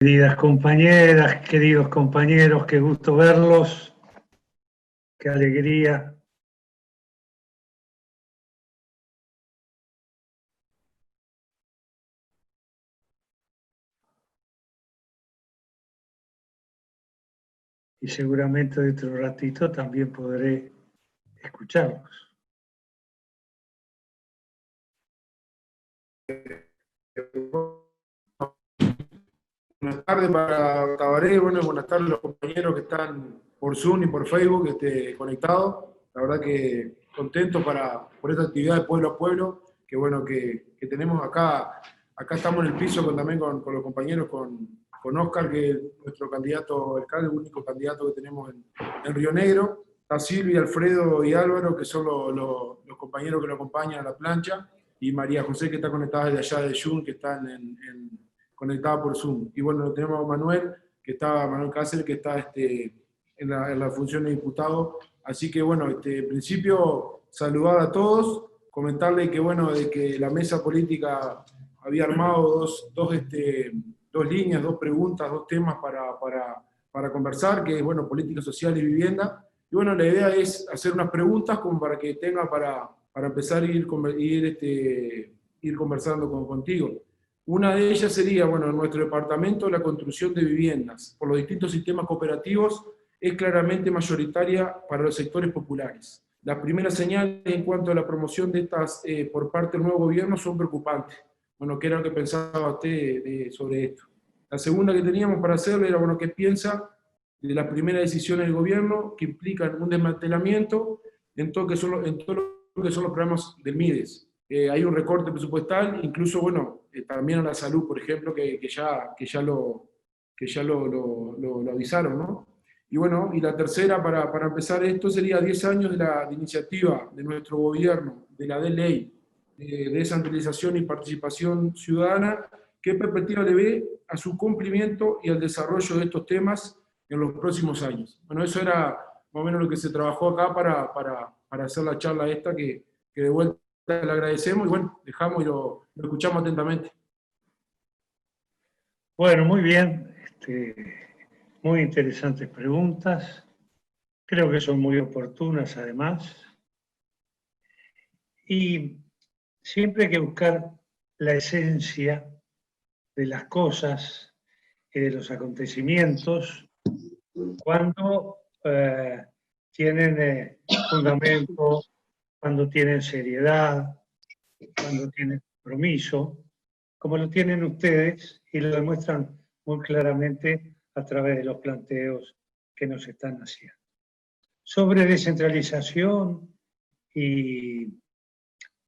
Queridas compañeras, queridos compañeros, qué gusto verlos, qué alegría. Y seguramente dentro de un ratito también podré escucharlos. Buenas tardes para Tabaré, bueno, buenas tardes a los compañeros que están por Zoom y por Facebook conectados. La verdad que contento por esta actividad de pueblo a pueblo, que bueno, que tenemos acá. Acá estamos en el piso también con los compañeros, con Oscar, que es nuestro candidato alcalde, el único candidato que tenemos en Río Negro. Está Silvia, Alfredo y Álvaro, que son los compañeros que lo acompañan a la plancha, y María José, que está conectada desde allá de Jun, que están conectada por Zoom. Y bueno, tenemos a Manuel Cáceres, que está en la función de diputado. Así que bueno, en principio, saludar a todos, comentarle que bueno, de que la mesa política había armado dos líneas, dos preguntas, dos temas para conversar, que es bueno, política social y vivienda. Y bueno, la idea es hacer unas preguntas como para que tenga para empezar a ir conversando contigo. Una de ellas sería, bueno, en nuestro departamento la construcción de viviendas por los distintos sistemas cooperativos es claramente mayoritaria para los sectores populares. Las primeras señales en cuanto a la promoción de estas por parte del nuevo gobierno son preocupantes. Bueno, ¿qué era lo que pensaba usted sobre esto? La segunda que teníamos para hacerle era, bueno, ¿qué piensa de las primeras decisiones del gobierno que implican un desmantelamiento en todo lo que son los programas del MIDES? Hay un recorte presupuestal, incluso, bueno, también a la salud, por ejemplo, que ya lo avisaron, ¿no? Y bueno, y la tercera, para empezar esto, sería 10 años de iniciativa de nuestro gobierno, de la ley de descentralización y participación ciudadana. ¿Qué perspectiva le ve a su cumplimiento y al desarrollo de estos temas en los próximos años? Bueno, eso era más o menos lo que se trabajó acá para hacer la charla esta, que de vuelta le agradecemos, y bueno, dejamos y lo escuchamos atentamente. Bueno, muy bien, muy interesantes preguntas, creo que son muy oportunas además, y siempre hay que buscar la esencia de las cosas y de los acontecimientos cuando tienen fundamento, cuando tienen seriedad, cuando tienen compromiso, como lo tienen ustedes y lo demuestran muy claramente a través de los planteos que nos están haciendo. Sobre descentralización y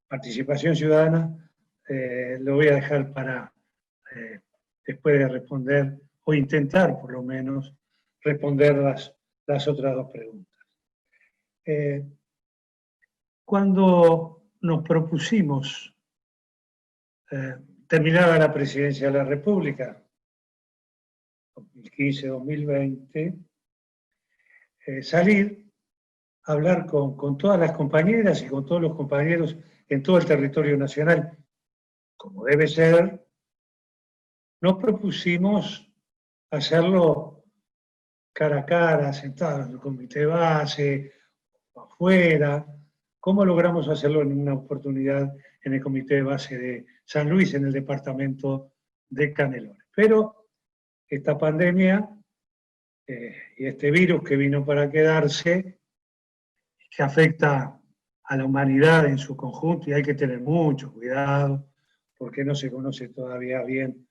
participación ciudadana, lo voy a dejar para después de responder, o intentar por lo menos responder las otras dos preguntas. Cuando nos propusimos terminada la presidencia de la República, 2015-2020, salir a hablar con todas las compañeras y con todos los compañeros en todo el territorio nacional, como debe ser. Nos propusimos hacerlo cara a cara, sentados en el comité de base, afuera. ¿Cómo logramos hacerlo en una oportunidad en el comité de base de San Luis, en el departamento de Canelones? Pero esta pandemia y este virus que vino para quedarse, que afecta a la humanidad en su conjunto, y hay que tener mucho cuidado porque no se conoce todavía bien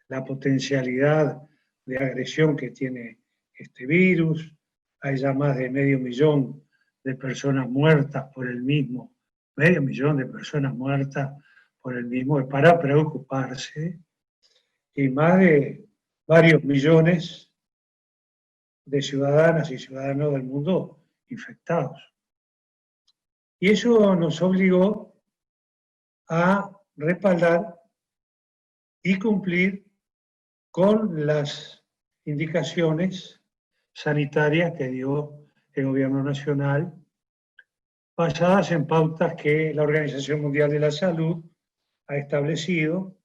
la potencialidad de agresión que tiene este virus. Hay ya más de 500.000 de personas muertas por el mismo, 500.000 de personas muertas por el mismo, es para preocuparse, y más de varios millones de ciudadanas y ciudadanos del mundo infectados. Y eso nos obligó a respaldar y cumplir con las indicaciones sanitarias que dio el Gobierno Nacional, basadas en pautas que la Organización Mundial de la Salud ha establecido,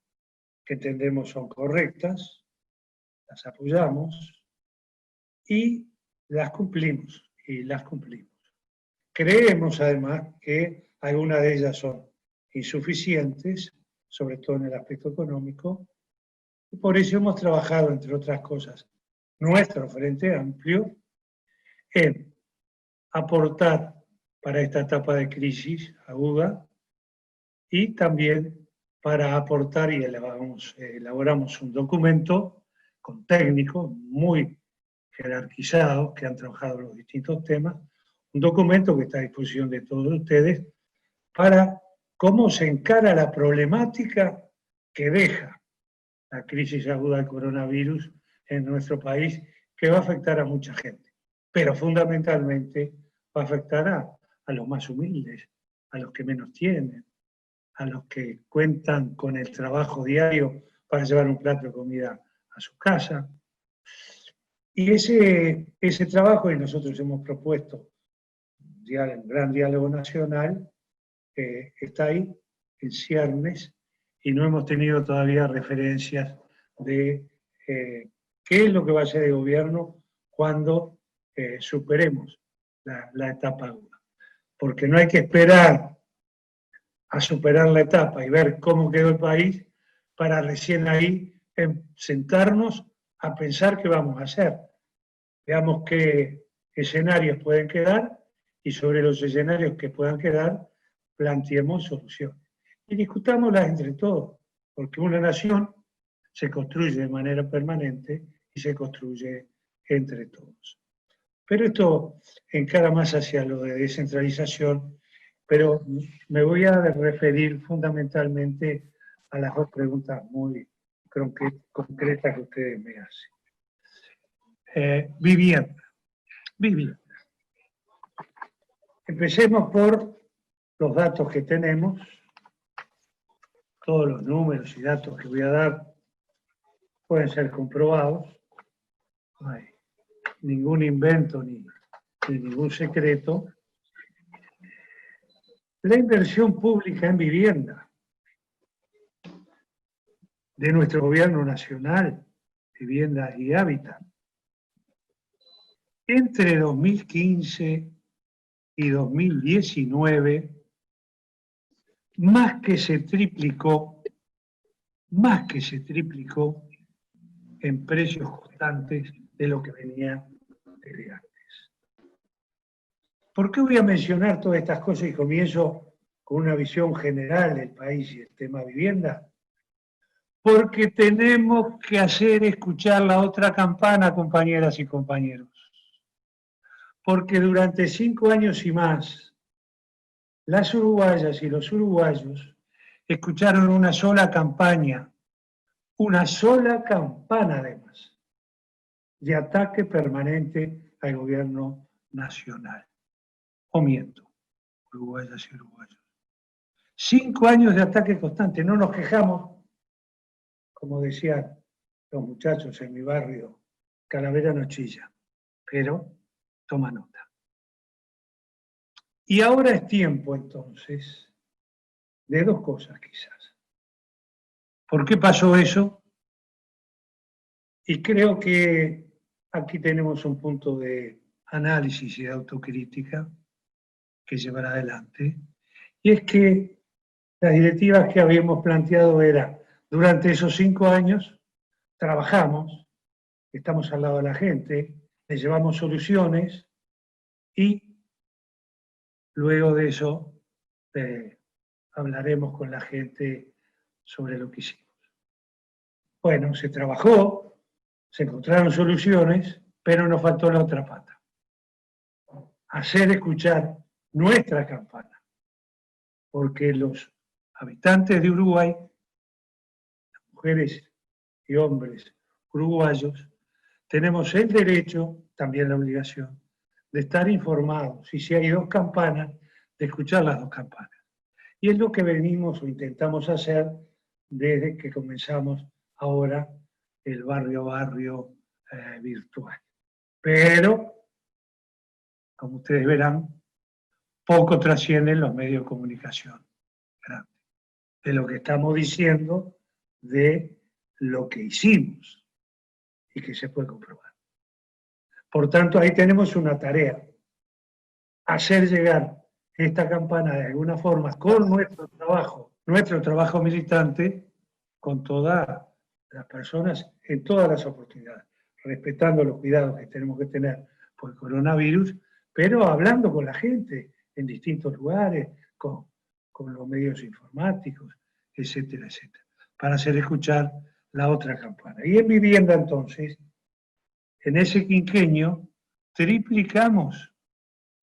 que entendemos son correctas, las apoyamos y las cumplimos, Creemos además que algunas de ellas son insuficientes, sobre todo en el aspecto económico, y por eso hemos trabajado, entre otras cosas, nuestro Frente Amplio en aportar para esta etapa de crisis aguda y también para aportar, y elaboramos un documento con técnicos muy jerarquizados que han trabajado los distintos temas, un documento que está a disposición de todos ustedes para cómo se encara la problemática que deja la crisis aguda del coronavirus en nuestro país, que va a afectar a mucha gente, pero fundamentalmente va a afectar a los más humildes, a los que menos tienen, a los que cuentan con el trabajo diario para llevar un plato de comida a su casa. Y ese trabajo, y nosotros hemos propuesto un gran diálogo nacional, está ahí, en ciernes, y no hemos tenido todavía referencias de qué es lo que va a hacer el gobierno cuando superemos la etapa aguda. Porque no hay que esperar a superar la etapa y ver cómo quedó el país para recién ahí sentarnos a pensar qué vamos a hacer. Veamos qué escenarios pueden quedar y sobre los escenarios que puedan quedar planteemos soluciones. Y discutámoslas entre todos, porque una nación se construye de manera permanente y se construye entre todos. Pero esto encara más hacia lo de descentralización, pero me voy a referir fundamentalmente a las dos preguntas muy concretas que ustedes me hacen. Vivienda. Empecemos por los datos que tenemos. Todos los números y datos que voy a dar pueden ser comprobados. No hay ningún invento ni ningún secreto. La inversión pública en vivienda de nuestro gobierno nacional, Vivienda y Hábitat, entre 2015 y 2019, más que se triplicó en precios constantes de lo que venía desde antes. ¿Por qué voy a mencionar todas estas cosas y comienzo con una visión general del país y el tema vivienda? Porque tenemos que hacer escuchar la otra campana, compañeras y compañeros. Porque durante 5 años y más, las uruguayas y los uruguayos escucharon una sola campaña además, de ataque permanente al gobierno nacional. O miento, uruguayas y uruguayos. 5 años de ataque constante, no nos quejamos, como decían los muchachos en mi barrio, Calavera no chilla, pero toma nota. Y ahora es tiempo entonces de dos cosas quizás. ¿Por qué pasó eso? Y creo que aquí tenemos un punto de análisis y de autocrítica que llevar adelante. Y es que las directivas que habíamos planteado era, durante esos 5 años, trabajamos, estamos al lado de la gente, le llevamos soluciones y luego de eso hablaremos con la gente sobre lo que hicimos. Bueno, se trabajó, se encontraron soluciones, pero nos faltó la otra pata. Hacer escuchar nuestra campana. Porque los habitantes de Uruguay, las mujeres y hombres uruguayos, tenemos el derecho, también la obligación, de estar informados. Y si hay dos campanas, de escuchar las dos campanas. Y es lo que venimos o intentamos hacer desde que comenzamos ahora el barrio a barrio virtual. Pero, como ustedes verán, poco trascienden los medios de comunicación de lo que estamos diciendo, de lo que hicimos y que se puede comprobar. Por tanto, ahí tenemos una tarea, hacer llegar esta campana de alguna forma con nuestro trabajo militante, con todas las personas en todas las oportunidades, respetando los cuidados que tenemos que tener por el coronavirus, pero hablando con la gente en distintos lugares, con los medios informáticos, etcétera, etcétera, para hacer escuchar la otra campana. Y en vivienda, entonces, en ese quinquenio, triplicamos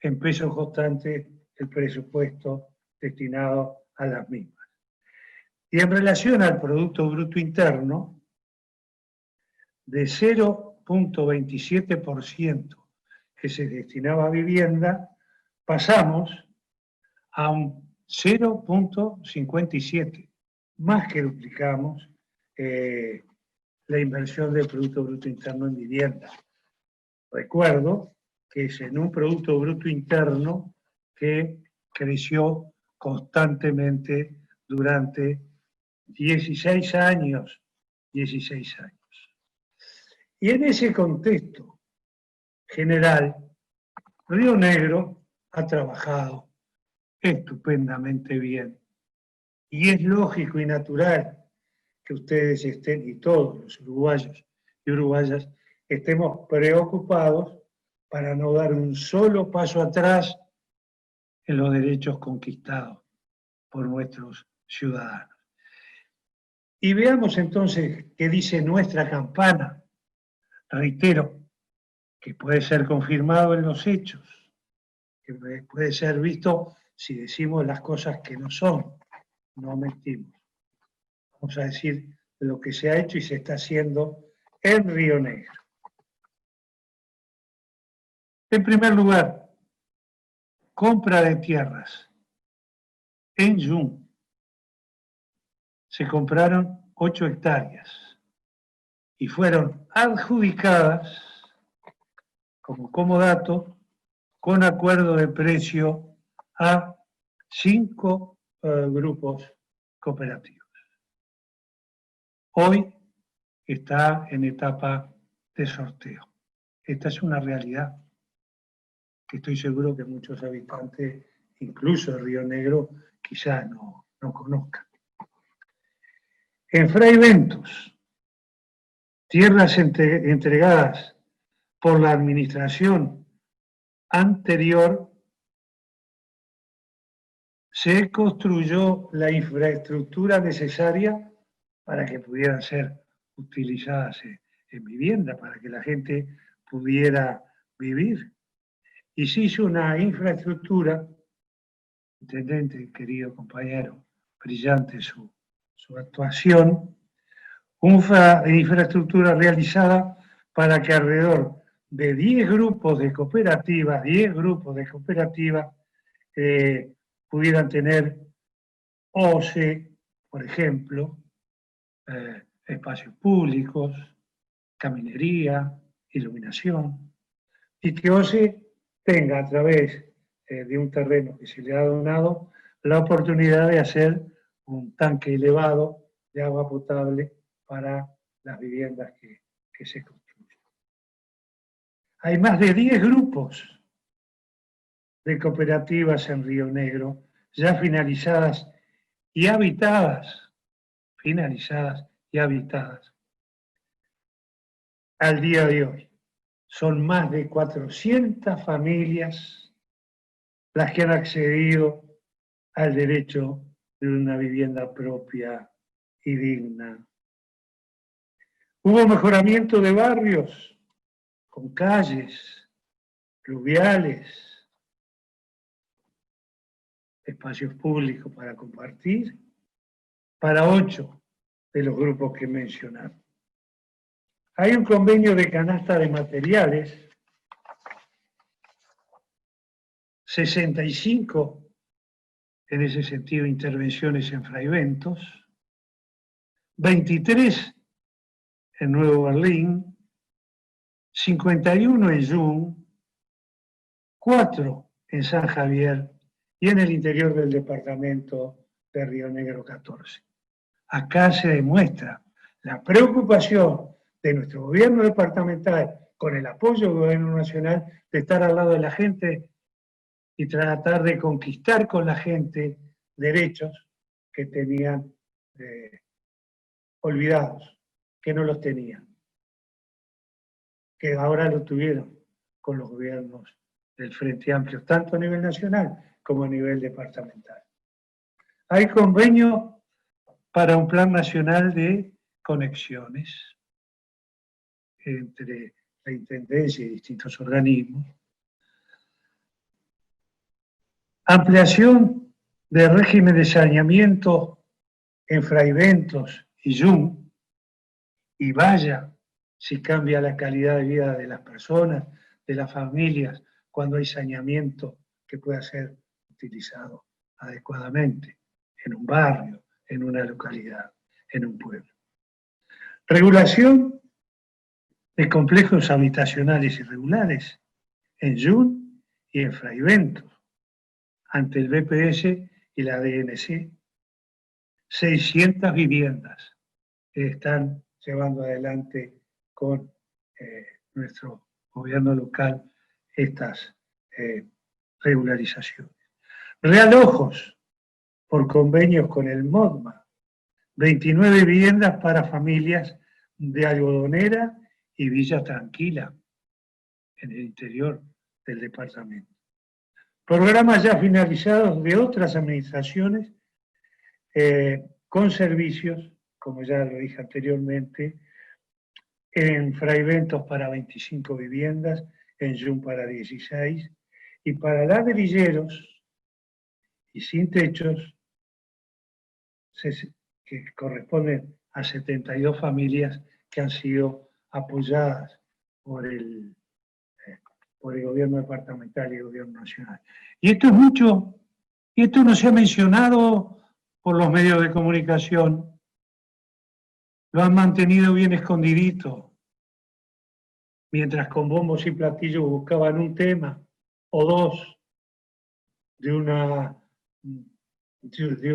en pesos constantes el presupuesto destinado a las mismas. Y en relación al Producto Bruto Interno, de 0,27% que se destinaba a vivienda, pasamos a un 0,57%, más que duplicamos la inversión del Producto Bruto Interno en vivienda. Recuerdo que es en un Producto Bruto Interno que creció constantemente durante 16 años. Y en ese contexto general, Río Negro ha trabajado estupendamente bien. Y es lógico y natural que ustedes estén, y todos los uruguayos y uruguayas, estemos preocupados para no dar un solo paso atrás en los derechos conquistados por nuestros ciudadanos. Y veamos entonces qué dice nuestra campana. Reitero, que puede ser confirmado en los hechos, que puede ser visto si decimos las cosas que no son, no mentimos. Vamos a decir lo que se ha hecho y se está haciendo en Río Negro. En primer lugar, compra de tierras. En Jun se compraron 8 hectáreas y fueron adjudicadas como comodato con acuerdo de precio a 5 grupos cooperativos. Hoy está en etapa de sorteo. Esta es una realidad que estoy seguro que muchos habitantes, incluso de Río Negro, quizá no conozcan. En Fray Bentos, tierras entregadas por la administración anterior, se construyó la infraestructura necesaria para que pudieran ser utilizadas en vivienda, para que la gente pudiera vivir. Y se hizo una infraestructura, intendente, querido compañero, brillante su actuación, una infraestructura realizada para que alrededor de 10 grupos de cooperativas, pudieran tener OCE, por ejemplo, espacios públicos, caminería, iluminación, y que OCE tenga a través de un terreno que se le ha donado la oportunidad de hacer un tanque elevado de agua potable para las viviendas que se construyen. Hay más de 10 grupos de cooperativas en Río Negro ya finalizadas y habitadas al día de hoy. Son más de 400 familias las que han accedido al derecho de una vivienda propia y digna. Hubo mejoramiento de barrios con calles, pluviales, espacios públicos para compartir, para 8 de los grupos que mencionaron. Hay un convenio de canasta de materiales, 65 en ese sentido intervenciones en Fray Bentos, 23 en Nuevo Berlín, 51 en Jun, 4 en San Javier y en el interior del departamento de Río Negro 14. Acá se demuestra la preocupación de nuestro gobierno departamental, con el apoyo del gobierno nacional, de estar al lado de la gente y tratar de conquistar con la gente derechos que tenían olvidados, que no los tenían, que ahora lo tuvieron con los gobiernos del Frente Amplio, tanto a nivel nacional como a nivel departamental. Hay convenio para un plan nacional de conexiones entre la Intendencia y distintos organismos. Ampliación del régimen de saneamiento en Fraiventos y Yum, y vaya si cambia la calidad de vida de las personas, de las familias, cuando hay saneamiento que pueda ser utilizado adecuadamente en un barrio, en una localidad, en un pueblo. Regulación de complejos habitacionales irregulares en Yum y en Fraiventos, ante el BPS y la DNC. 600 viviendas que están llevando adelante con nuestro gobierno local estas regularizaciones. Realojos por convenios con el MODMA, 29 viviendas para familias de Algodonera y Villa Tranquila, en el interior del departamento. Programas ya finalizados de otras administraciones con servicios, como ya lo dije anteriormente, en Fraiventos para 25 viviendas, en Yum para 16, y para ladrilleros y sin techos, que corresponden a 72 familias que han sido apoyadas por el gobierno departamental y el gobierno nacional. Y esto es mucho, y esto no se ha mencionado por los medios de comunicación, lo han mantenido bien escondidito, mientras con bombos y platillos buscaban un tema o dos de una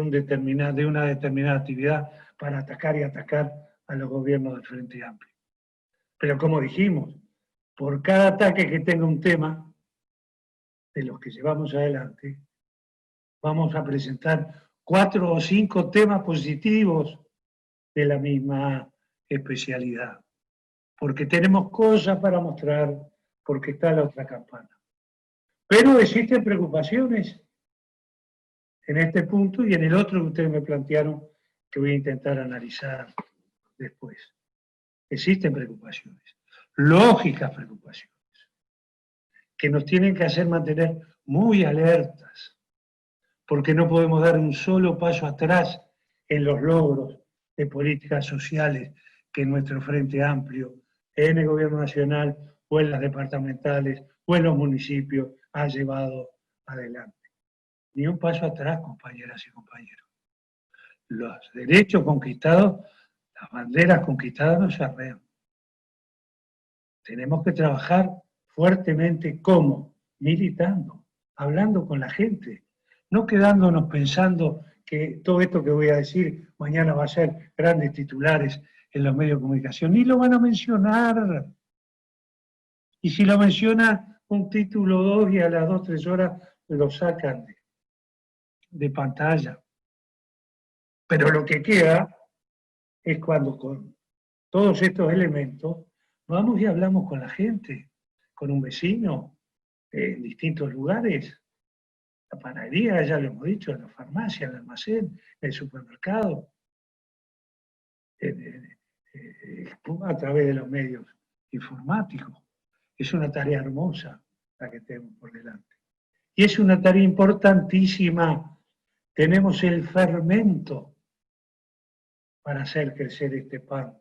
determinada actividad para atacar y atacar a los gobiernos del Frente Amplio. Pero como dijimos, por cada ataque que tenga un tema, de los que llevamos adelante, vamos a presentar 4 o 5 temas positivos de la misma especialidad. Porque tenemos cosas para mostrar, porque está la otra campana. Pero existen preocupaciones en este punto y en el otro que ustedes me plantearon, que voy a intentar analizar después. Existen preocupaciones, lógicas preocupaciones, que nos tienen que hacer mantener muy alertas, porque no podemos dar un solo paso atrás en los logros de políticas sociales que nuestro Frente Amplio, en el Gobierno Nacional o en las departamentales o en los municipios, ha llevado adelante. Ni un paso atrás, compañeras y compañeros. Los derechos conquistados, las banderas conquistadas no se arrean. Tenemos que trabajar fuertemente, ¿cómo? Militando, hablando con la gente, no quedándonos pensando que todo esto que voy a decir mañana va a ser grandes titulares en los medios de comunicación, ni lo van a mencionar. Y si lo menciona un título 2 y a las 2 o 3 horas lo sacan de pantalla. Pero lo que queda es cuando con todos estos elementos vamos y hablamos con la gente, con un vecino, en distintos lugares. La panadería, ya lo hemos dicho, en la farmacia, en el almacén, en el supermercado, a través de los medios informáticos. Es una tarea hermosa la que tenemos por delante. Y es una tarea importantísima. Tenemos el fermento para hacer crecer este pan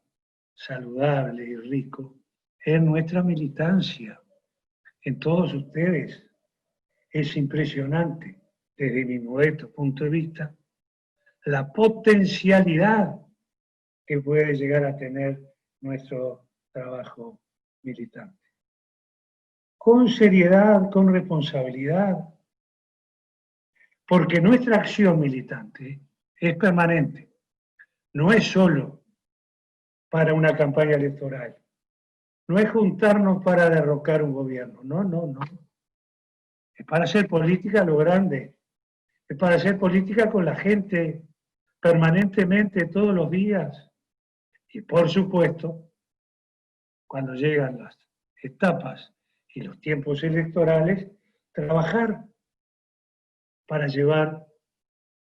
saludable y rico en nuestra militancia, en todos ustedes. Es impresionante, desde mi modesto punto de vista, la potencialidad que puede llegar a tener nuestro trabajo militante. Con seriedad, con responsabilidad, porque nuestra acción militante es permanente, no es solo para una campaña electoral. No es juntarnos para derrocar un gobierno, no. Es para hacer política a lo grande. Es para hacer política con la gente permanentemente, todos los días. Y por supuesto, cuando llegan las etapas y los tiempos electorales, trabajar para llevar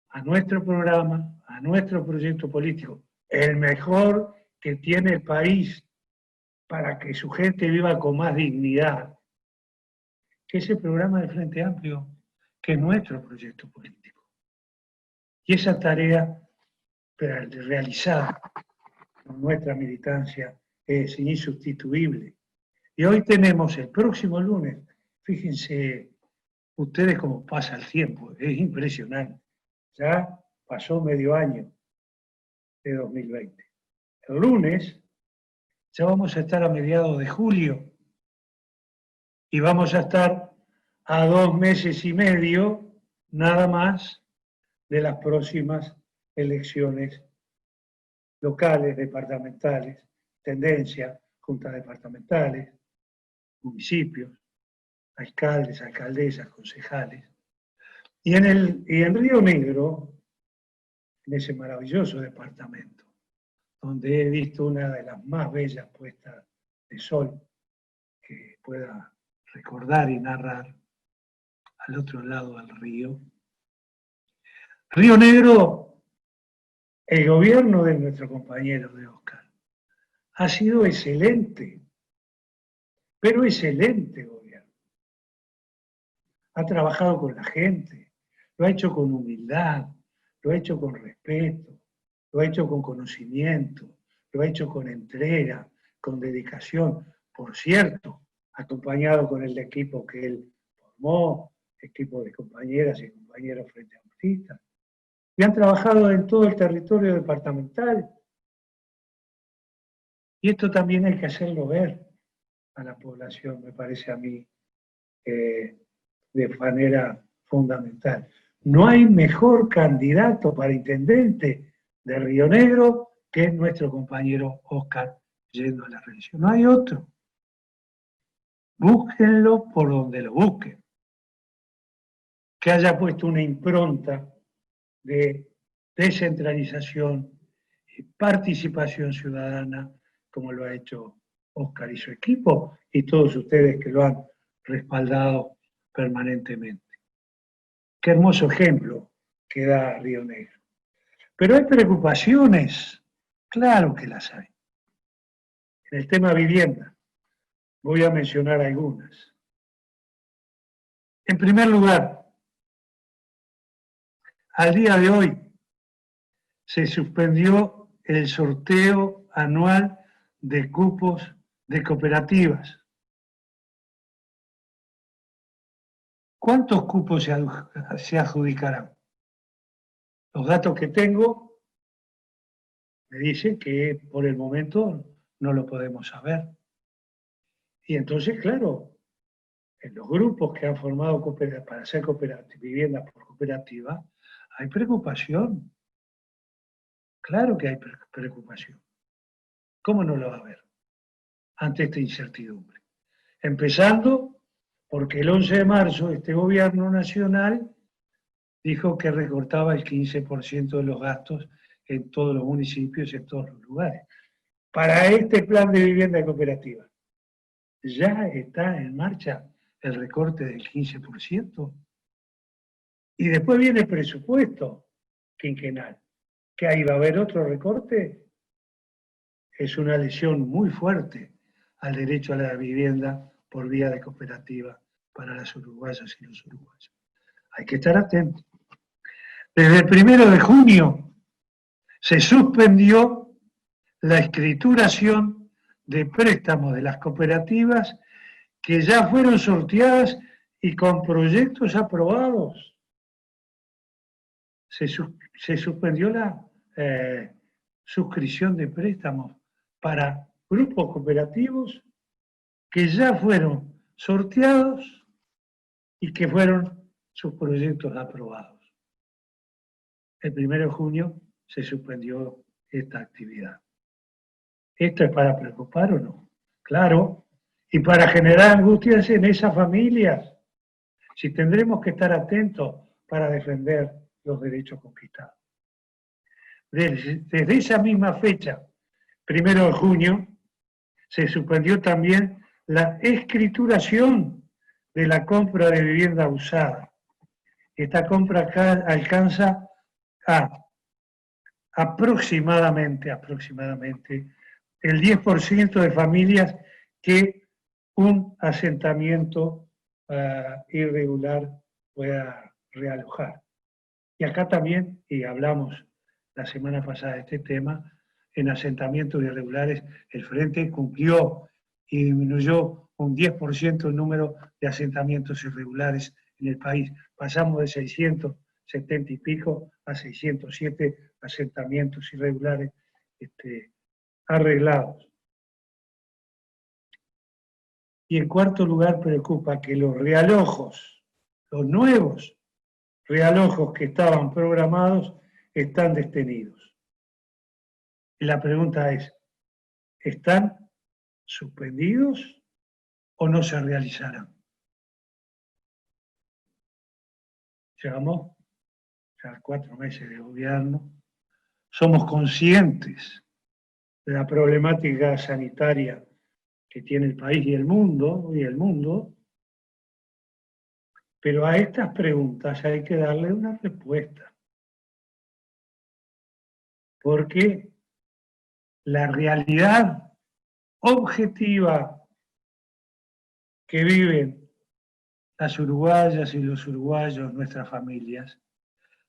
a nuestro programa, a nuestro proyecto político, el mejor que tiene el país para que su gente viva con más dignidad, que es el programa del Frente Amplio, que es nuestro proyecto político. Y esa tarea realizada con nuestra militancia es insustituible. Y hoy tenemos el próximo lunes, fíjense ustedes cómo pasa el tiempo, es impresionante. Ya pasó medio año de 2020. El lunes ya vamos a estar a mediados de julio y vamos a estar a 2 meses y medio nada más de las próximas elecciones locales, departamentales, tendencia, juntas departamentales, municipios, alcaldes, alcaldesas, concejales. Y en Río Negro, en ese maravilloso departamento, donde he visto una de las más bellas puestas de sol que pueda recordar y narrar al otro lado del río. Río Negro, el gobierno de nuestro compañero de Oscar, ha sido excelente, pero excelente gobierno. Ha trabajado con la gente, lo ha hecho con humildad, lo ha hecho con respeto, lo ha hecho con conocimiento, lo ha hecho con entrega, con dedicación. Por cierto, acompañado con el equipo que él formó, equipo de compañeras y compañeros frente amplistas, y han trabajado en todo el territorio departamental. Y esto también hay que hacerlo ver a la población, me parece a mí, de manera fundamental. No hay mejor candidato para intendente de Río Negro que nuestro compañero Oscar yendo a la reelección. No hay otro. Búsquenlo por donde lo busquen. Que haya puesto una impronta de descentralización y participación ciudadana, como lo ha hecho Oscar y su equipo, y todos ustedes que lo han respaldado permanentemente. Qué hermoso ejemplo que da Río Negro. Pero hay preocupaciones, claro que las hay. En el tema vivienda, voy a mencionar algunas. En primer lugar, al día de hoy se suspendió el sorteo anual de cupos de cooperativas. ¿Cuántos cupos se adjudicarán? Los datos que tengo me dicen que por el momento no lo podemos saber. Y entonces, claro, en los grupos que han formado para hacer viviendas por cooperativa, hay preocupación. Claro que hay preocupación. ¿Cómo no lo va a haber ante esta incertidumbre? Empezando porque el 11 de marzo este gobierno nacional dijo que recortaba el 15% de los gastos en todos los municipios y en todos los lugares. Para este plan de vivienda cooperativa, ¿ya está en marcha el recorte del 15%? Y después viene el presupuesto quinquenal, que ahí va a haber otro recorte. Es una lesión muy fuerte al derecho a la vivienda por vía de cooperativa para las uruguayas y los uruguayos. Hay que estar atentos. Desde el 1 de junio se suspendió la escrituración de préstamos de las cooperativas que ya fueron sorteadas y con proyectos aprobados. Se suspendió la suscripción de préstamos para grupos cooperativos que ya fueron sorteados y que fueron sus proyectos aprobados. El 1 de junio se suspendió esta actividad. ¿Esto es para preocupar o no? Claro. Y para generar angustias en esas familias, si tendremos que estar atentos para defender los derechos conquistados. Desde esa misma fecha, 1 de junio, se suspendió también la escrituración de la compra de vivienda usada. Esta compra alcanza a aproximadamente el 10% de familias que un asentamiento irregular pueda realojar. Y acá también, y hablamos la semana pasada de este tema, en asentamientos irregulares el Frente cumplió y disminuyó un 10% el número de asentamientos irregulares en el país. Pasamos de 670 y pico a 607 asentamientos irregulares arreglados. Y en cuarto lugar preocupa que los realojos, los nuevos realojos que estaban programados, están detenidos. Y la pregunta es, ¿están suspendidos o no se realizarán? Llevamos ya 4 meses de gobierno, somos conscientes de la problemática sanitaria que tiene el país y el mundo, pero a estas preguntas hay que darle una respuesta. Porque la realidad objetiva que viven las uruguayas y los uruguayos, nuestras familias,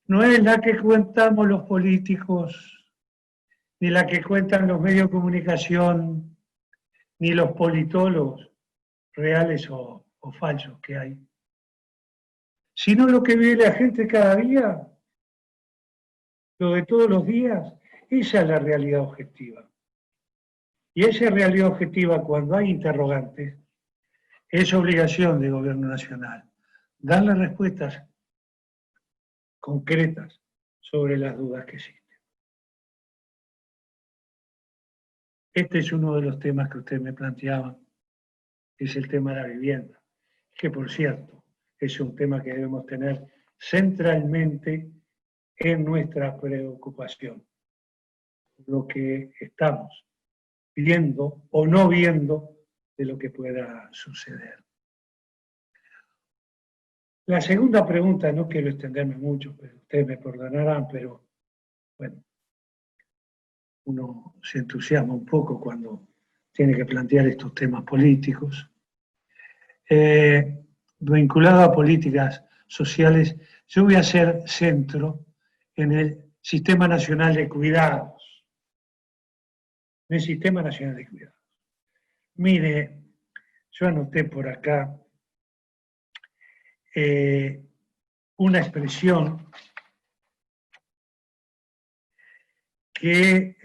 no es la que cuentamos los políticos, ni la que cuentan los medios de comunicación, ni los politólogos reales o falsos que hay, sino lo que vive la gente cada día, lo de todos los días. Esa es la realidad objetiva. Y esa realidad objetiva, cuando hay interrogantes, es obligación del gobierno nacional darle respuestas concretas sobre las dudas que existen. Este es uno de los temas que usted me planteaba, que es el tema de la vivienda, que por cierto es un tema que debemos tener centralmente en nuestra preocupación. Lo que estamos viendo o no viendo de lo que pueda suceder. La segunda pregunta, no quiero extenderme mucho, pero ustedes me perdonarán, pero bueno, uno se entusiasma un poco cuando tiene que plantear estos temas políticos. Vinculado a políticas sociales, yo voy a hacer centro en el Sistema Nacional de Cuidados. En el Sistema Nacional de Cuidados. Mire, yo anoté por acá una expresión que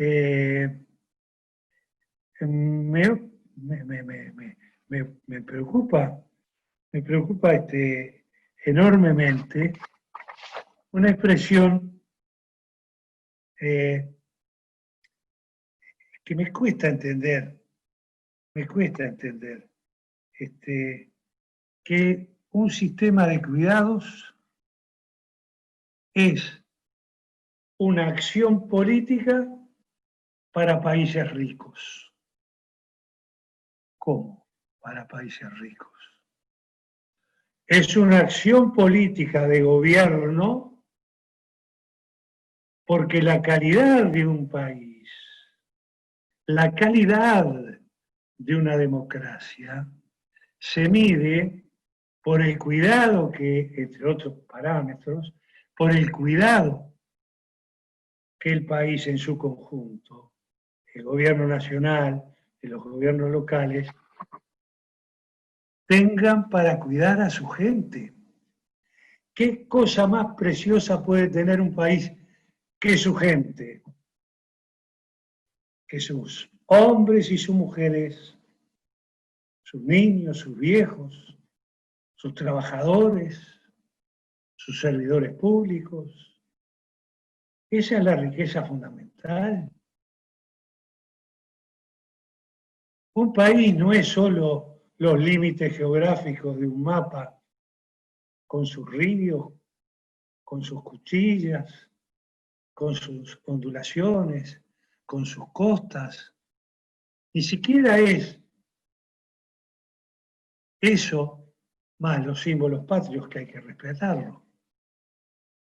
me preocupa enormemente, una expresión que me cuesta entender, que un sistema de cuidados es una acción política para países ricos. ¿Cómo? Para países ricos. Es una acción política de gobierno porque la calidad de un país, la calidad de una democracia, se mide por el cuidado que, entre otros parámetros, por el cuidado que el país en su conjunto, el gobierno nacional y los gobiernos locales, tengan para cuidar a su gente. ¿Qué cosa más preciosa puede tener un país que su gente? Que sus hombres y sus mujeres, sus niños, sus viejos, sus trabajadores, sus servidores públicos. Esa es la riqueza fundamental. Un país no es solo los límites geográficos de un mapa con sus ríos, con sus cuchillas, con sus ondulaciones, con sus costas. Ni siquiera es eso más los símbolos patrios que hay que respetarlo.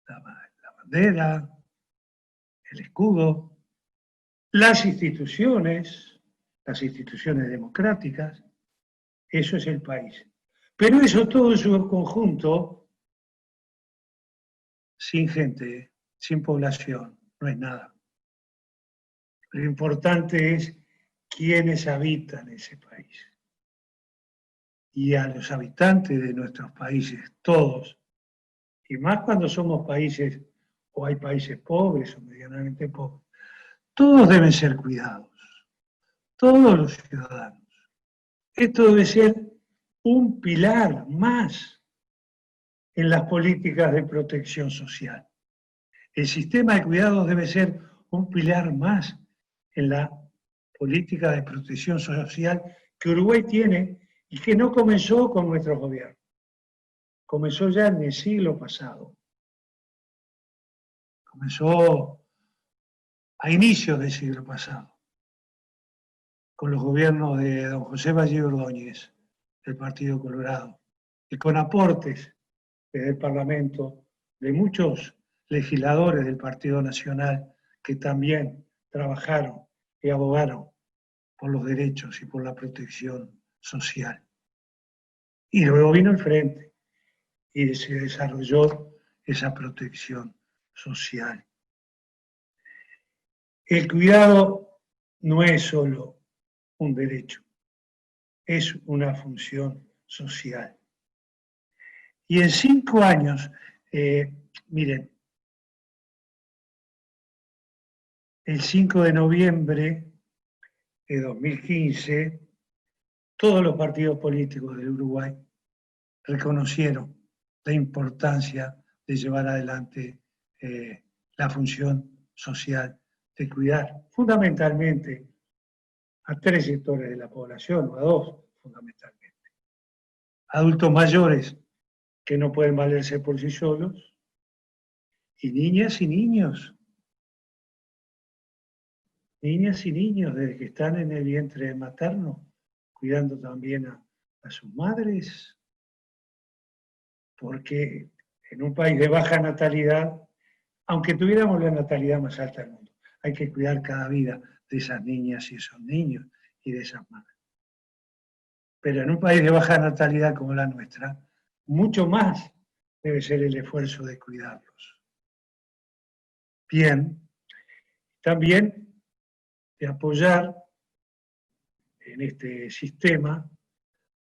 La bandera, el escudo, las instituciones democráticas, eso es el país. Pero eso todo en su conjunto, sin gente, sin población, no es nada. Lo importante es quiénes habitan ese país. Y a los habitantes de nuestros países, todos, y más cuando somos países, o hay países pobres o medianamente pobres, todos deben ser cuidados, todos los ciudadanos. Esto debe ser un pilar más en las políticas de protección social. El sistema de cuidados debe ser un pilar más en la política de protección social que Uruguay tiene y que no comenzó con nuestros gobiernos. Comenzó ya en el siglo pasado. Comenzó a inicios del siglo pasado, con los gobiernos de don José Valle Ordóñez, del Partido Colorado, y con aportes desde el Parlamento de muchos legisladores del Partido Nacional que también trabajaron y abogaron por los derechos y por la protección social. Y luego vino el Frente y se desarrolló esa protección social. El cuidado no es solo un derecho, es una función social. Y en 5 años, miren, el 5 de noviembre de 2015, todos los partidos políticos del Uruguay reconocieron la importancia de llevar adelante la función social de cuidar fundamentalmente a 3 sectores de la población, o a 2 fundamentalmente. Adultos mayores que no pueden valerse por sí solos, y niñas y niños desde que están en el vientre materno, cuidando también a sus madres, porque en un país de baja natalidad, aunque tuviéramos la natalidad más alta del mundo, hay que cuidar cada vida de esas niñas y esos niños y de esas madres. Pero en un país de baja natalidad como la nuestra, mucho más debe ser el esfuerzo de cuidarlos. Bien, también de apoyar en este sistema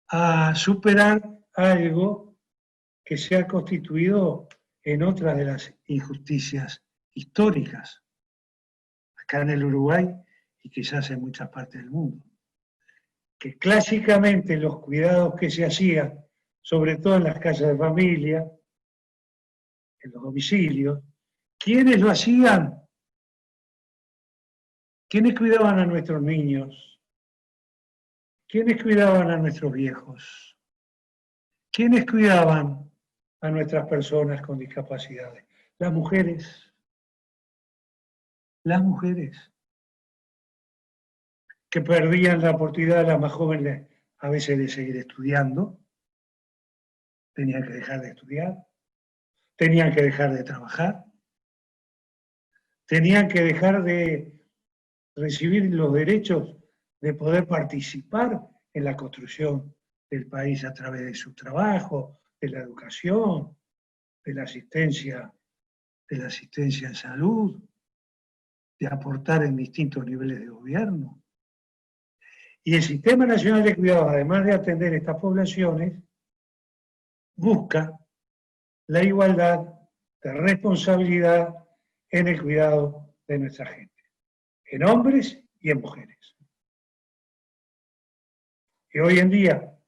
a superar algo que se ha constituido en otra de las injusticias históricas, acá en el Uruguay y quizás en muchas partes del mundo, que clásicamente los cuidados que se hacían, sobre todo en las casas de familia, en los domicilios, ¿quiénes lo hacían? ¿Quiénes cuidaban a nuestros niños? ¿Quiénes cuidaban a nuestros viejos? ¿Quiénes cuidaban a nuestras personas con discapacidades? Las mujeres. Las mujeres. Que perdían la oportunidad, las más jóvenes, a veces de seguir estudiando. Tenían que dejar de estudiar. Tenían que dejar de trabajar. Tenían que dejar de recibir los derechos de poder participar en la construcción del país a través de su trabajo, de la educación, de la asistencia en salud, de aportar en distintos niveles de gobierno. Y el Sistema Nacional de Cuidados, además de atender estas poblaciones, busca la igualdad de responsabilidad en el cuidado de nuestra gente, en hombres y en mujeres. Y hoy en día,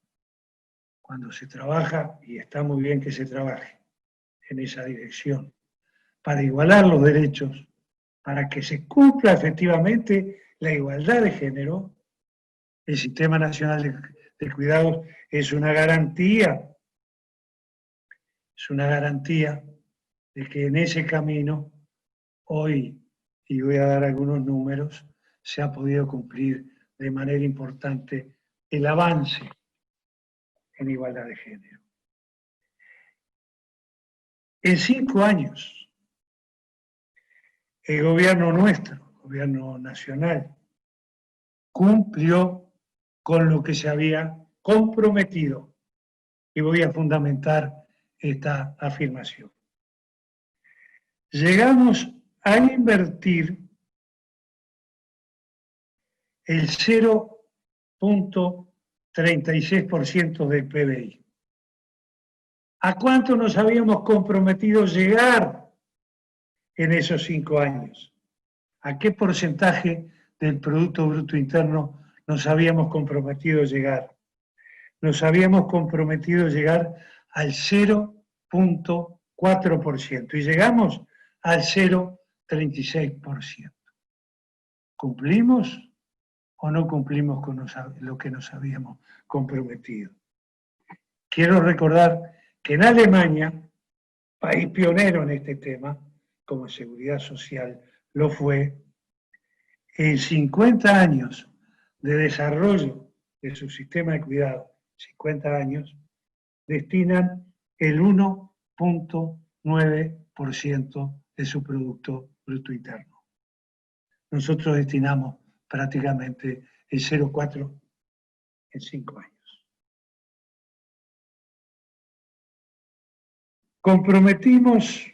cuando se trabaja, y está muy bien que se trabaje en esa dirección, para igualar los derechos, para que se cumpla efectivamente la igualdad de género, El Sistema Nacional de Cuidados es una garantía de que en ese camino, hoy, y voy a dar algunos números, se ha podido cumplir de manera importante el avance en igualdad de género. En 5 años, el gobierno nuestro, el gobierno nacional, cumplió con lo que se había comprometido. Y voy a fundamentar esta afirmación. Llegamos a invertir el 0,36% del PBI. ¿A cuánto nos habíamos comprometido llegar en esos 5 años? ¿A qué porcentaje del Producto Bruto Interno nos habíamos comprometido llegar? Nos habíamos comprometido llegar al 0,4% y llegamos al 0,36%. ¿Cumplimos o no cumplimos con lo que nos habíamos comprometido? Quiero recordar que en Alemania, país pionero en este tema, como seguridad social lo fue, en 50 años de desarrollo de su sistema de cuidado, 50 años, destinan el 1,9% de su Producto Bruto Interno. Nosotros destinamos prácticamente el 0,4% en 5 años. Comprometimos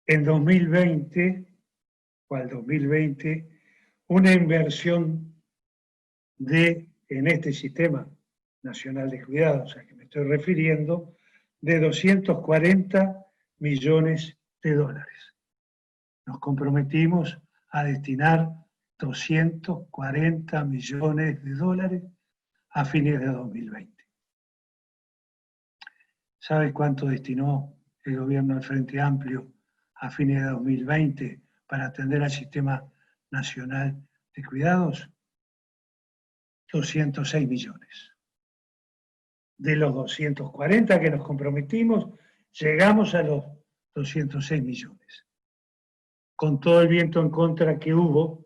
en 2020 o al 2020 una inversión en este sistema nacional de cuidados, a que me estoy refiriendo, de 240 millones de dólares. Nos comprometimos a destinar 240 millones de dólares a fines de 2020. ¿Sabe cuánto destinó el gobierno del Frente Amplio a fines de 2020 para atender al Sistema Nacional de Cuidados? 206 millones. De los 240 que nos comprometimos, llegamos a los 206 millones. Con todo el viento en contra que hubo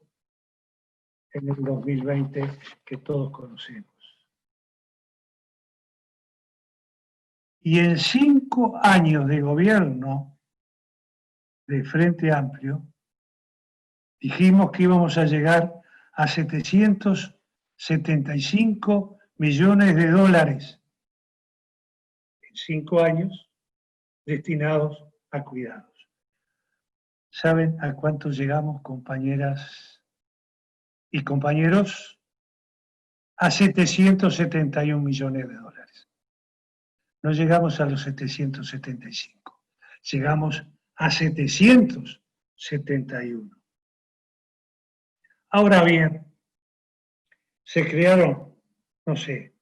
en el 2020 que todos conocemos. Y en 5 años de gobierno de Frente Amplio, dijimos que íbamos a llegar a 775 millones de dólares en 5 años destinados a cuidados. ¿Saben a cuánto llegamos, compañeras y compañeros? A 771 millones de dólares. No llegamos a los 775, llegamos a 771. Ahora bien, se crearon, no sé,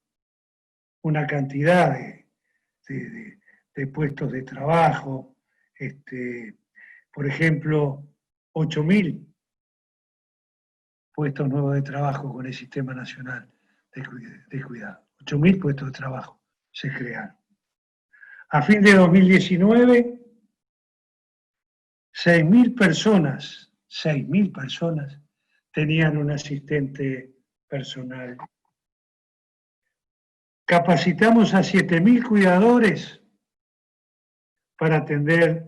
una cantidad de puestos de trabajo, por ejemplo, 8.000 puestos nuevos de trabajo con el Sistema Nacional de Cuidado. 8.000 puestos de trabajo se crearon. A fin de 2019, 6.000 personas tenían un asistente personal. Capacitamos a 7.000 cuidadores para atender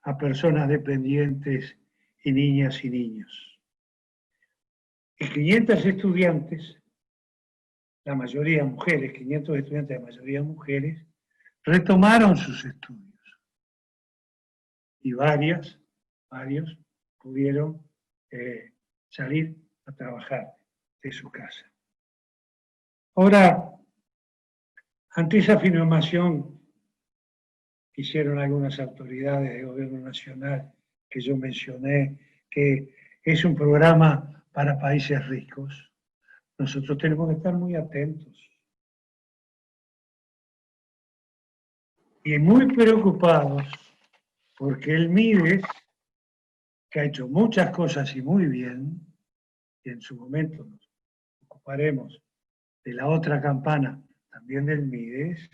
a personas dependientes y niñas y niños. Y 500 estudiantes, la mayoría mujeres, 500 estudiantes, la mayoría mujeres, retomaron sus estudios. Y varios pudieron salir a trabajar de su casa. Ahora, ante esa afirmación que hicieron algunas autoridades del gobierno nacional, que yo mencioné, que es un programa para países ricos, nosotros tenemos que estar muy atentos y muy preocupados, porque el MIDES, que ha hecho muchas cosas y muy bien, y en su momento nos ocuparemos de la otra campana, también del MIDES,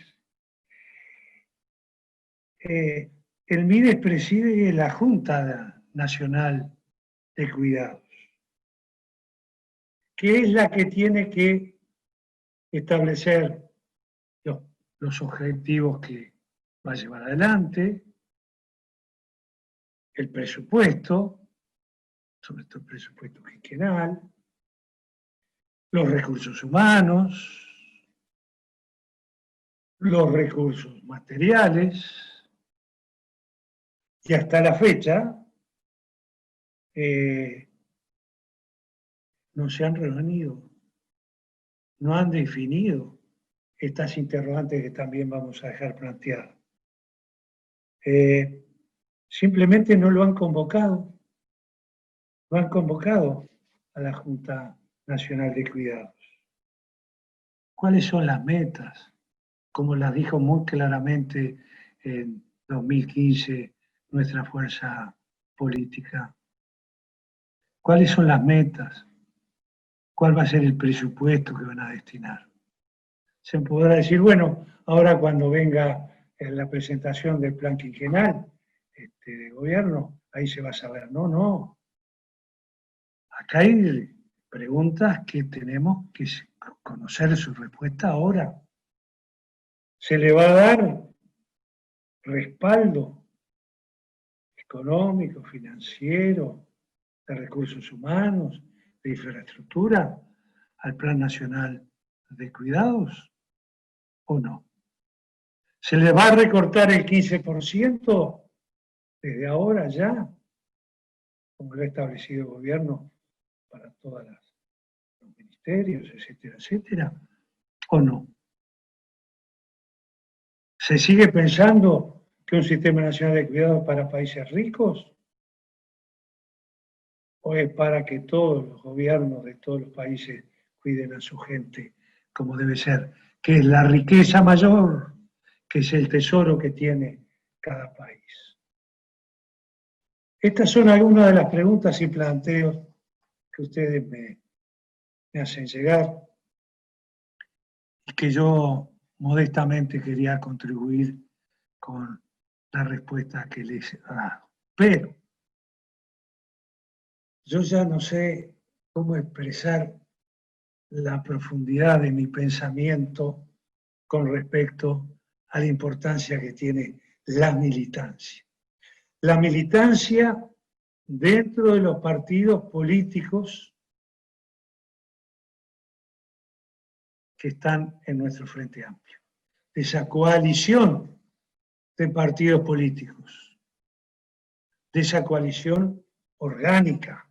el MIDES preside la Junta Nacional de Cuidados, que es la que tiene que establecer los objetivos que va a llevar adelante, el presupuesto, sobre todo el presupuesto quinquenal, los recursos humanos, los recursos materiales, y hasta la fecha no se han reunido, no han definido estas interrogantes que también vamos a dejar planteadas. Simplemente no lo han convocado a la Junta Nacional de Cuidados. ¿Cuáles son las metas? Como las dijo muy claramente en 2015 nuestra fuerza política. ¿Cuáles son las metas? ¿Cuál va a ser el presupuesto que van a destinar? Se podrá decir, bueno, ahora cuando venga la presentación del plan quinquenal de gobierno, ahí se va a saber. No, no. Acá hay preguntas que tenemos que conocer su respuesta ahora. ¿Se le va a dar respaldo económico, financiero, de recursos humanos, de infraestructura al Plan Nacional de Cuidados o no? ¿Se le va a recortar el 15% desde ahora ya, como lo ha establecido el gobierno para todos los ministerios, etcétera, etcétera, o no? ¿Se sigue pensando que un sistema nacional de cuidados para países ricos? ¿O es para que todos los gobiernos de todos los países cuiden a su gente como debe ser? Que es la riqueza mayor, que es el tesoro que tiene cada país. Estas son algunas de las preguntas y planteos que ustedes me hacen llegar y que yo modestamente quería contribuir con la respuesta que les he dado. Pero yo ya no sé cómo expresar la profundidad de mi pensamiento con respecto a la importancia que tiene la militancia. La militancia dentro de los partidos políticos que están en nuestro Frente Amplio, de esa coalición de partidos políticos, de esa coalición orgánica,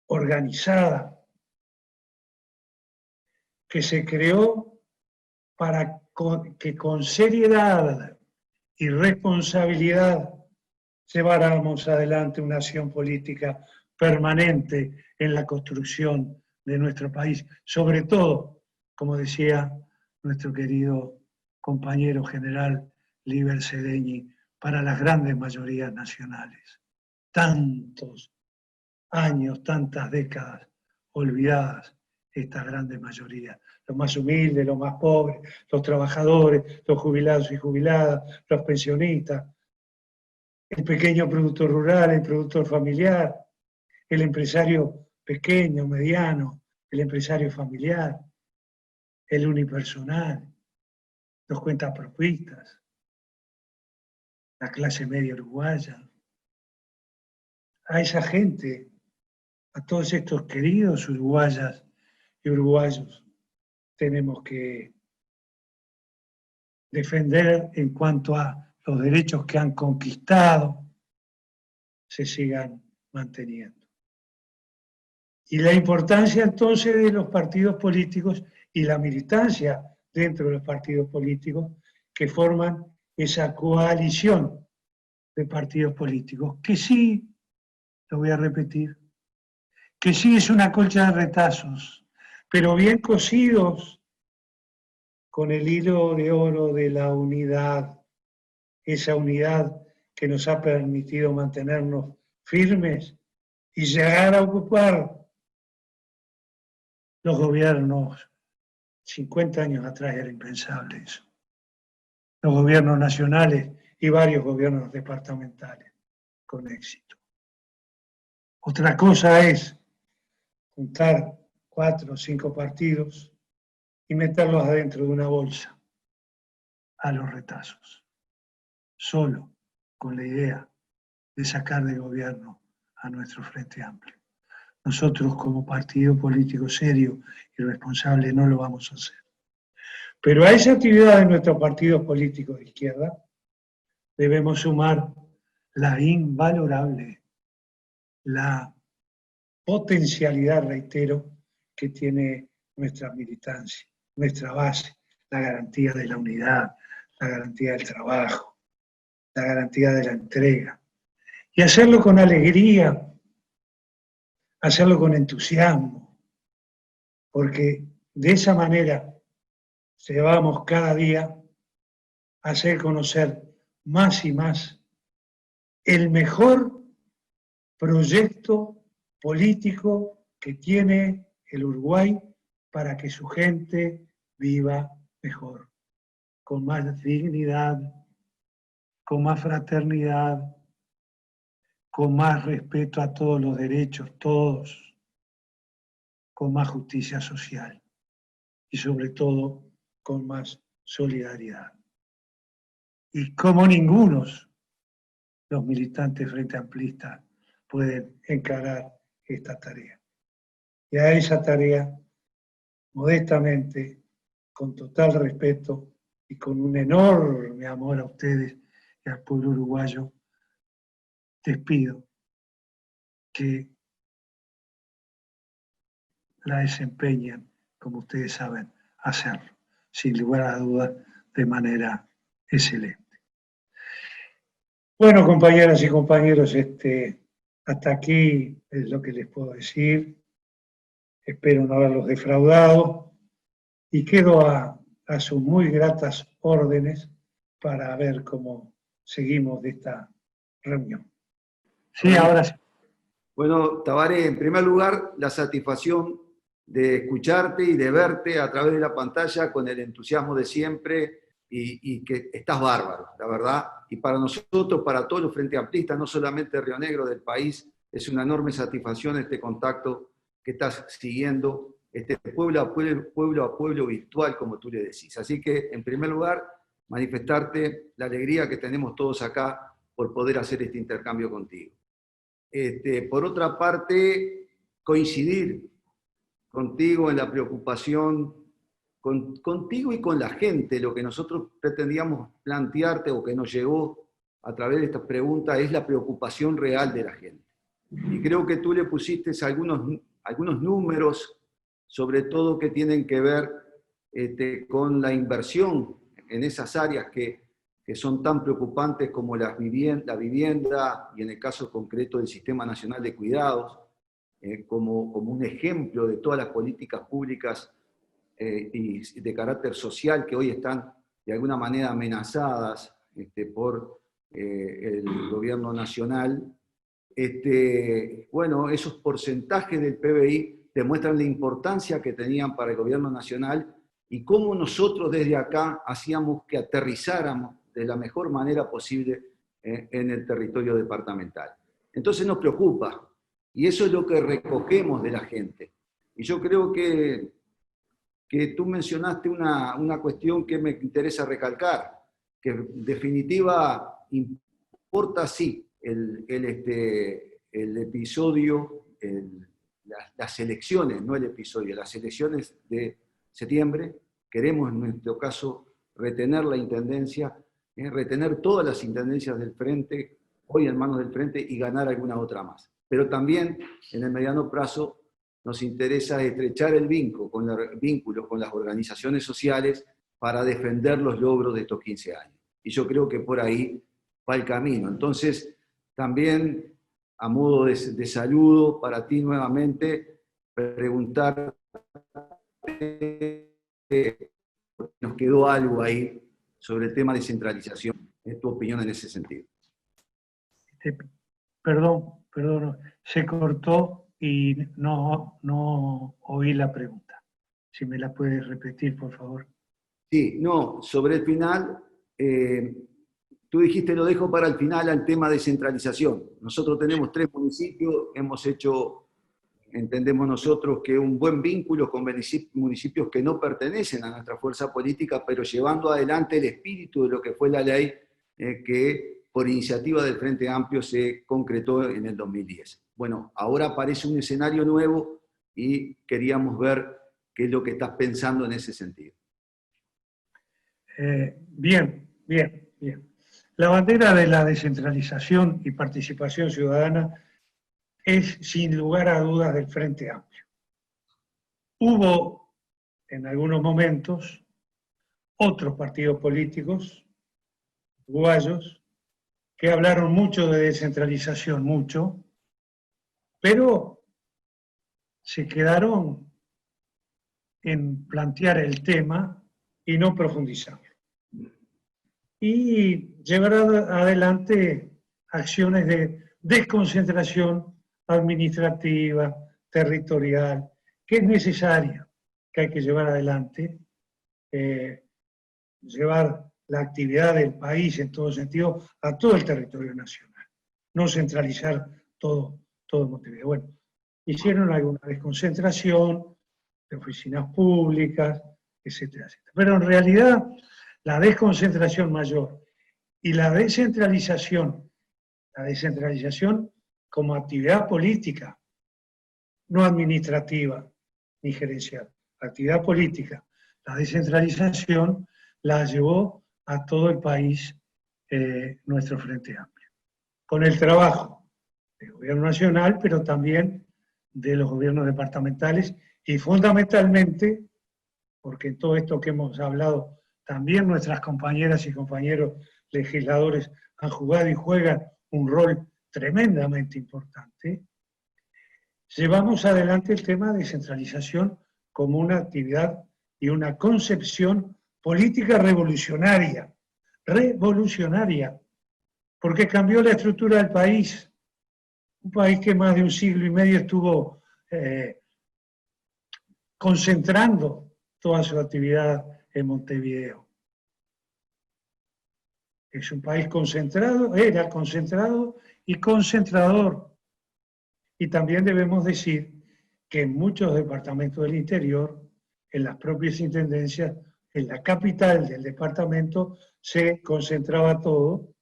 organizada, que se creó para que con seriedad y responsabilidad lleváramos adelante una acción política permanente en la construcción de nuestro país, sobre todo, como decía nuestro querido compañero general Liber Sedeñi, para las grandes mayorías nacionales. Tantos años, tantas décadas olvidadas estas grandes mayorías, los más humildes, los más pobres, los trabajadores, los jubilados y jubiladas, los pensionistas, el pequeño productor rural, el productor familiar, el empresario pequeño, mediano, el empresario familiar, el unipersonal, los cuentapropistas, la clase media uruguaya. A esa gente, a todos estos queridos uruguayas y uruguayos, tenemos que defender en cuanto a los derechos que han conquistado se sigan manteniendo. Y la importancia entonces de los partidos políticos y la militancia dentro de los partidos políticos que forman esa coalición de partidos políticos, que sí, lo voy a repetir, que sí es una colcha de retazos, pero bien cosidos con el hilo de oro de la unidad, esa unidad que nos ha permitido mantenernos firmes y llegar a ocupar los gobiernos, 50 años atrás era impensable eso. Los gobiernos nacionales y varios gobiernos departamentales, con éxito. Otra cosa es juntar 4 o 5 partidos y meterlos adentro de una bolsa a los retazos, solo con la idea de sacar del gobierno a nuestro Frente Amplio. Nosotros como partido político serio y responsable no lo vamos a hacer. Pero a esa actividad de nuestros partidos políticos de izquierda debemos sumar la invalorable, la potencialidad, reitero, que tiene nuestra militancia, nuestra base, la garantía de la unidad, la garantía del trabajo, la garantía de la entrega. Y hacerlo con alegría, hacerlo con entusiasmo, porque de esa manera llevamos cada día a hacer conocer más y más el mejor proyecto político que tiene el Uruguay para que su gente viva mejor, con más dignidad, con más fraternidad, con más respeto a todos los derechos, todos, con más justicia social y sobre todo con más solidaridad. Y como ningunos, los militantes frente amplistas pueden encarar esta tarea. Y a esa tarea, modestamente, con total respeto y con un enorme amor a ustedes y al pueblo uruguayo, les pido que la desempeñen, como ustedes saben hacerlo, sin lugar a dudas, de manera excelente. Bueno, compañeras y compañeros, hasta aquí es lo que les puedo decir. Espero no haberlos defraudado y quedo a sus muy gratas órdenes para ver cómo seguimos de esta reunión. Sí, ahora sí. Bueno, Tabaré, en primer lugar, la satisfacción de escucharte y de verte a través de la pantalla con el entusiasmo de siempre y que estás bárbaro, la verdad. Y para nosotros, para todos los frente amplistas, no solamente de Río Negro, del país, es una enorme satisfacción este contacto que estás siguiendo, este pueblo a pueblo virtual, como tú le decís. Así que, en primer lugar, manifestarte la alegría que tenemos todos acá por poder hacer este intercambio contigo. Por otra parte, coincidir contigo en la preocupación, contigo y con la gente. Lo que nosotros pretendíamos plantearte o que nos llegó a través de esta pregunta es la preocupación real de la gente. Y creo que tú le pusiste algunos números, sobre todo que tienen que ver con la inversión en esas áreas que son tan preocupantes como la vivienda y en el caso concreto del Sistema Nacional de Cuidados, como un ejemplo de todas las políticas públicas y de carácter social que hoy están de alguna manera amenazadas por el gobierno nacional. Bueno, esos porcentajes del PBI demuestran la importancia que tenían para el gobierno nacional y cómo nosotros desde acá hacíamos que aterrizáramos de la mejor manera posible en el territorio departamental. Entonces nos preocupa, y eso es lo que recogemos de la gente. Y yo creo que tú mencionaste una cuestión que me interesa recalcar, que en definitiva importa sí el episodio, las elecciones, no el episodio, las elecciones de septiembre. Queremos en nuestro caso retener la intendencia, retener todas las intendencias del Frente, hoy en manos del Frente, y ganar alguna otra más. Pero también, en el mediano plazo, nos interesa estrechar el vínculo con las organizaciones sociales para defender los logros de estos 15 años. Y yo creo que por ahí va el camino. Entonces, también, a modo de saludo para ti nuevamente, preguntarte, nos quedó algo ahí sobre el tema de descentralización. ¿Es tu opinión en ese sentido? Perdón, se cortó y no oí la pregunta. Si me la puedes repetir, por favor. Sí, no, sobre el final, tú dijiste lo dejo para el final al tema de descentralización. Nosotros tenemos 3 municipios, hemos hecho, entendemos nosotros, que un buen vínculo con municipios que no pertenecen a nuestra fuerza política, pero llevando adelante el espíritu de lo que fue la ley que por iniciativa del Frente Amplio se concretó en el 2010. Bueno, ahora aparece un escenario nuevo y queríamos ver qué es lo que estás pensando en ese sentido. Bien. La bandera de la descentralización y participación ciudadana es, sin lugar a dudas, del Frente Amplio. Hubo, en algunos momentos, otros partidos políticos uruguayos que hablaron mucho de descentralización, mucho, pero se quedaron en plantear el tema y no profundizarlo. Y llevar adelante acciones de desconcentración administrativa, territorial, que es necesaria, que hay que llevar adelante, llevar la actividad del país en todo sentido a todo el territorio nacional, no centralizar todo Montevideo. Bueno, hicieron alguna desconcentración de oficinas públicas, etcétera, etcétera. Pero en realidad la desconcentración mayor y la descentralización como actividad política, no administrativa ni gerencial, actividad política, la descentralización la llevó a todo el país nuestro Frente Amplio, con el trabajo del gobierno nacional, pero también de los gobiernos departamentales y fundamentalmente, porque en todo esto que hemos hablado, también nuestras compañeras y compañeros legisladores han jugado y juegan un rol tremendamente importante, llevamos adelante el tema de descentralización como una actividad y una concepción política revolucionaria, porque cambió la estructura del país, un país que más de un siglo y medio estuvo concentrando toda su actividad en Montevideo. Es un país concentrado, era concentrado y concentrador. Y también debemos decir que en muchos departamentos del interior, en las propias intendencias, en la capital del departamento, se concentraba todo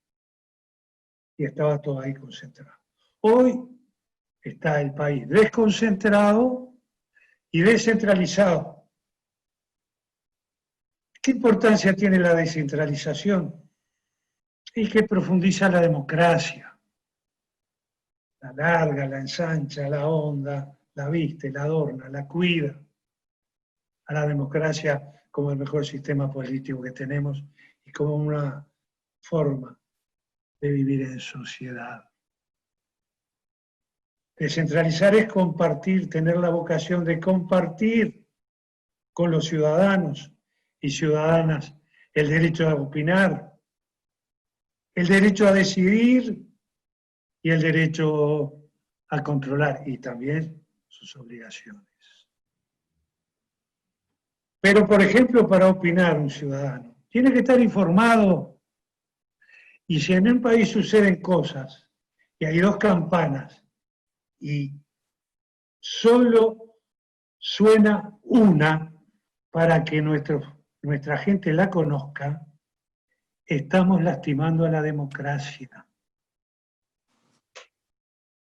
y estaba todo ahí concentrado. Hoy está el país desconcentrado y descentralizado. ¿Qué importancia tiene la descentralización? Y que profundiza la democracia. La larga, la ensancha, la honda, la viste, la adorna, la cuida. A la democracia como el mejor sistema político que tenemos y como una forma de vivir en sociedad. Descentralizar es compartir, tener la vocación de compartir con los ciudadanos y ciudadanas el derecho a opinar, el derecho a decidir y el derecho a controlar, y también sus obligaciones. Pero, por ejemplo, para opinar un ciudadano, tiene que estar informado. Y si en un país suceden cosas, y hay 2 campanas, y solo suena una para que nuestra gente la conozca, estamos lastimando a la democracia.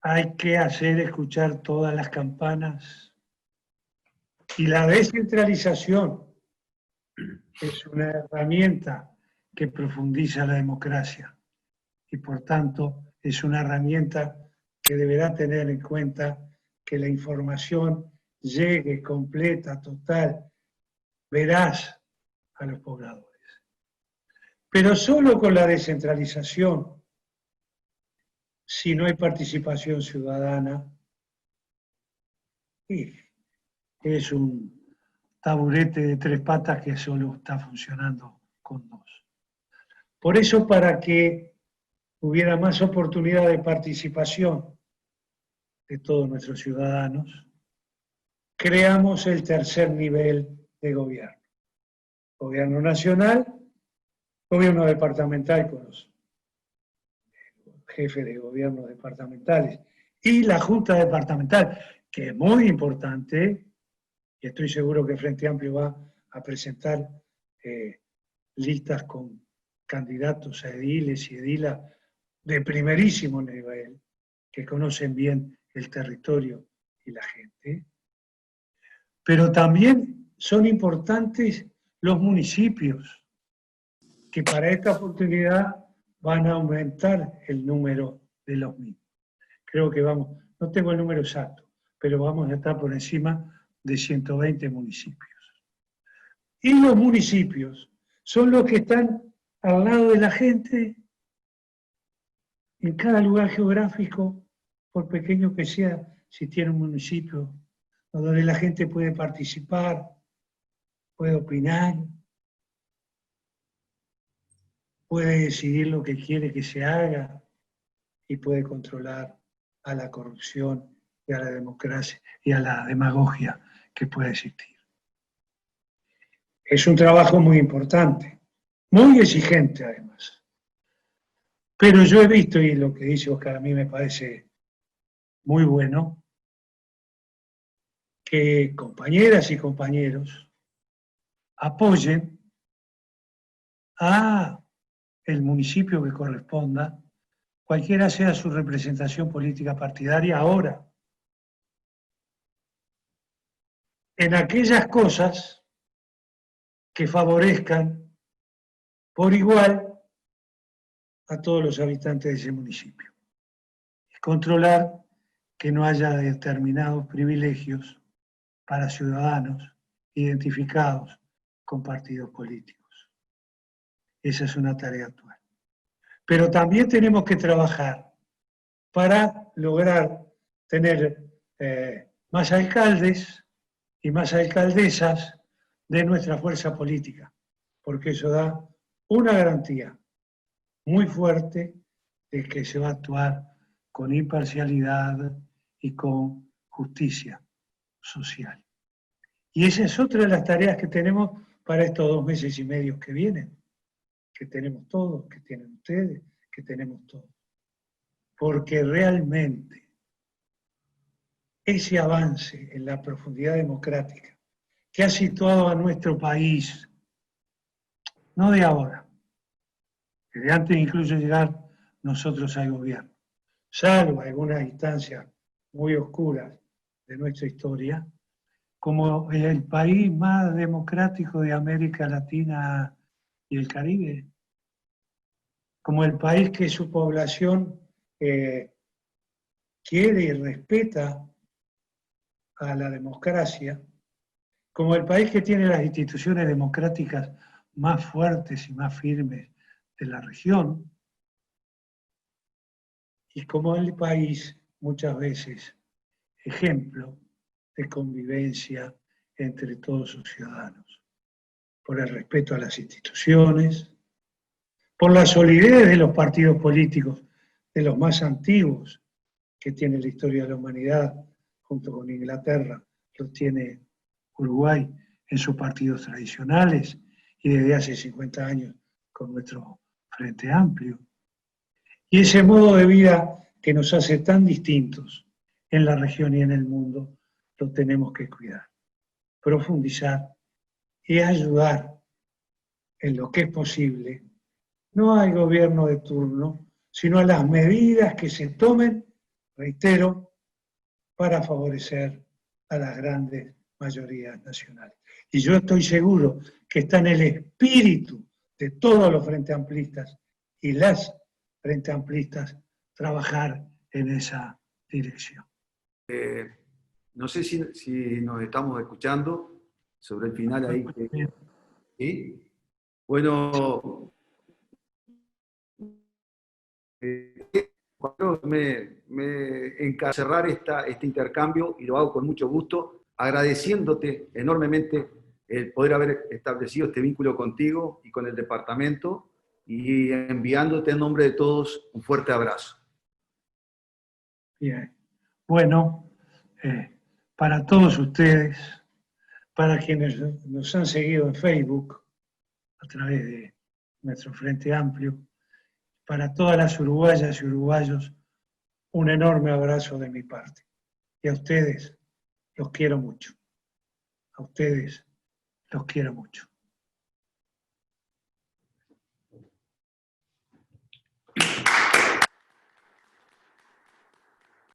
Hay que hacer escuchar todas las campanas. Y la descentralización es una herramienta que profundiza la democracia. Y por tanto es una herramienta que deberá tener en cuenta que la información llegue completa, total, veraz a los pobladores. Pero solo con la descentralización, si no hay participación ciudadana, es un taburete de 3 patas que solo está funcionando con 2. Por eso, para que hubiera más oportunidad de participación de todos nuestros ciudadanos, creamos el tercer nivel de gobierno. Gobierno nacional, gobierno departamental con los jefes de gobierno departamentales y la Junta Departamental, que es muy importante, y estoy seguro que Frente Amplio va a presentar listas con candidatos a ediles y edilas de primerísimo nivel, que conocen bien el territorio y la gente. Pero también son importantes los municipios, que para esta oportunidad van a aumentar el número de los mismos. Creo que vamos, no tengo el número exacto, pero vamos a estar por encima de 120 municipios. Y los municipios son los que están al lado de la gente en cada lugar geográfico, por pequeño que sea, si tiene un municipio donde la gente puede participar, puede opinar, puede decidir lo que quiere que se haga y puede controlar a la corrupción y a la democracia y a la demagogia que puede existir. Es un trabajo muy importante, muy exigente además. Pero yo he visto, y lo que dice Oscar a mí me parece muy bueno, que compañeras y compañeros apoyen a el municipio que corresponda, cualquiera sea su representación política partidaria ahora, en aquellas cosas que favorezcan por igual a todos los habitantes de ese municipio. Controlar que no haya determinados privilegios para ciudadanos identificados con partidos políticos. Esa es una tarea actual. Pero también tenemos que trabajar para lograr tener más alcaldes y más alcaldesas de nuestra fuerza política, porque eso da una garantía muy fuerte de que se va a actuar con imparcialidad y con justicia social. Y esa es otra de las tareas que tenemos para estos 2 meses y medio que vienen, que tenemos todos, que tienen ustedes, que tenemos todos. Porque realmente ese avance en la profundidad democrática que ha situado a nuestro país, no de ahora, desde antes incluso llegar nosotros al gobierno, salvo algunas instancias muy oscuras de nuestra historia, como el país más democrático de América Latina y el Caribe, como el país que su población quiere y respeta a la democracia, como el país que tiene las instituciones democráticas más fuertes y más firmes de la región, y como el país muchas veces ejemplo de convivencia entre todos sus ciudadanos, por el respeto a las instituciones, por la solidez de los partidos políticos, de los más antiguos que tiene la historia de la humanidad, junto con Inglaterra, los tiene Uruguay en sus partidos tradicionales y desde hace 50 años con nuestro Frente Amplio. Y ese modo de vida que nos hace tan distintos en la región y en el mundo, lo tenemos que cuidar, profundizar y ayudar en lo que es posible, no al gobierno de turno, sino a las medidas que se tomen, reitero, para favorecer a las grandes mayorías nacionales. Y yo estoy seguro que está en el espíritu de todos los frente amplistas y las frente amplistas trabajar en esa dirección. No sé si nos estamos escuchando sobre el final ahí. ¿Sí? Bueno, me cerrar este intercambio, y lo hago con mucho gusto, agradeciéndote enormemente el poder haber establecido este vínculo contigo y con el departamento, y enviándote en nombre de todos un fuerte abrazo. Bien. Bueno, para todos ustedes, para quienes nos han seguido en Facebook a través de nuestro Frente Amplio, para todas las uruguayas y uruguayos, un enorme abrazo de mi parte. Y a ustedes los quiero mucho. A ustedes los quiero mucho.